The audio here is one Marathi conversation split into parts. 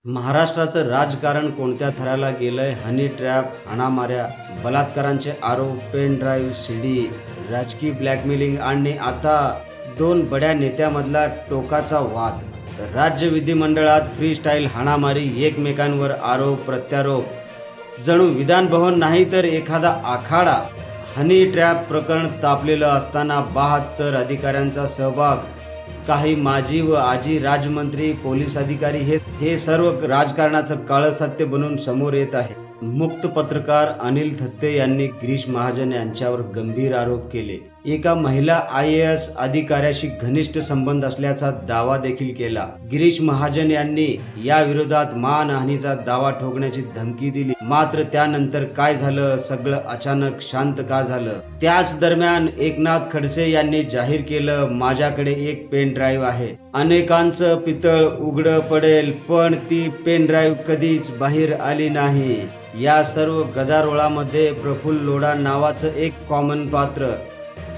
महाराष्ट्राचं राजकारण कोणत्या थराला गेलंय? हनी ट्रॅप, हाणामाऱ्या, बलात्कारांचे आरोप, पेन ड्राईव्ह, सीडी, राजकीय ब्लॅकमेलिंग आणि आता दोन बड्या नेत्यामधला टोकाचा वाद. राज्य विधिमंडळात फ्री स्टाईल हाणामारी, एकमेकांवर आरोप प्रत्यारोप. जणू विधान भवन नाही तर एखादा आखाडा. हनी ट्रॅप प्रकरण तापलेलं असताना 72 अधिकाऱ्यांचा सहभाग. काही माजी व आजी राजमंत्री, पोलीस अधिकारी हे सर्व राजकारणाचं काळं सत्य बनून समोर येत आहे. मुक्त पत्रकार अनिल थत्ते यांनी गिरीश महाजन यांच्यावर गंभीर आरोप केले. एका महिला IAS अधिकाऱ्याशी घनिष्ठ संबंध असल्याचा दावा देखील केला. गिरीश महाजन यांनी या विरोधात मानहानीचा दावा ठोकण्याची धमकी दिली. मात्र त्यानंतर काय झालं? सगळं अचानक शांत का झालं? त्याच दरम्यान एकनाथ खडसे यांनी जाहीर केलं, माझ्याकडे एक पेन ड्राईव्ह आहे. अनेकांचं पितळ उघडं पडेल, पण ती पेन ड्राईव्ह कधीच बाहेर आली नाही. या सर्व गदारोळामध्ये प्रफुल्ल लोढा नावाचं एक कॉमन पात्र,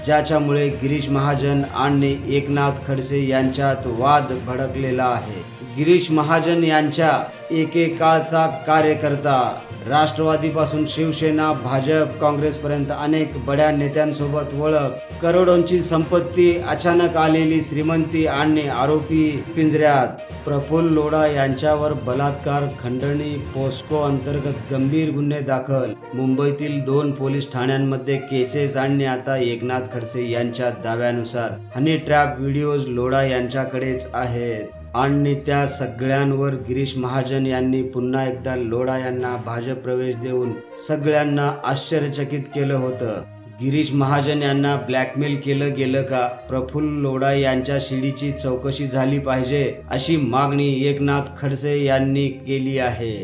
ज्याच्यामुळे गिरीश महाजन आणि एकनाथ खडसे यांच्यात वाद भडकलेला आहे. गिरीश महाजन यांच्या एकेकाळचा कार्यकर्ता, राष्ट्रवादीपासून शिवसेना, भाजप, काँग्रेसपर्यंत अनेक बड्या नेत्यांसोबत ओळख, करोडोंची संपत्ती, अचानक आलेली श्रीमंती आणि आरोपी पिंजऱ्यात. प्रफुल्ल लोढा यांच्यावर बलात्कार, खंडणी, पोस्को अंतर्गत गंभीर गुन्हे दाखल. मुंबईतील 2 पोलीस ठाण्यांमध्ये केसेस आणि आता एकनाथ खडसे यांच्या दाव्यानुसार हनी ट्रॅप व्हिडिओज लोढा यांच्याकडेच आहेत. आणि त्या सगळ्यांवर गिरीश महाजन यांनी पुन्हा एकदा लोढा यांना भाजप प्रवेश देऊन सगळ्यांना आश्चर्यचकित केलं होतं. गिरीश महाजन यांना ब्लॅकमेल केलं गेलं का? प्रफुल्ल लोढा यांच्या शिडीची चौकशी झाली पाहिजे अशी मागणी एकनाथ खडसे यांनी केली आहे.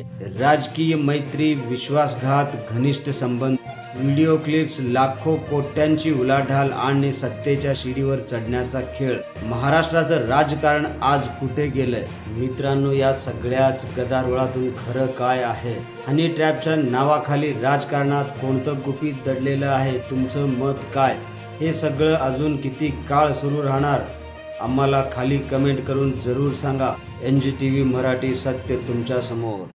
राजकीय मैत्री, विश्वासघात, घनिष्ठ संबंध, व्हिडिओ क्लिप्स, लाखो कोट्यांची उलाढाल आणि सत्तेच्या शिडीवर चढण्याचा खेळ. महाराष्ट्राचं राजकारण आज कुठे गेलंय? मित्रांनो, या सगळ्याच गदारोळातून खरं काय आहे? हनी ट्रॅपच्या नावाखाली राजकारणात कोणतं गुपित दडलेलं आहे? तुमचं मत काय? हे सगळं अजून किती काळ सुरू राहणार? आम्हाला खाली कमेंट करून जरूर सांगा. NGTV मराठी, सत्य तुमच्या समोर.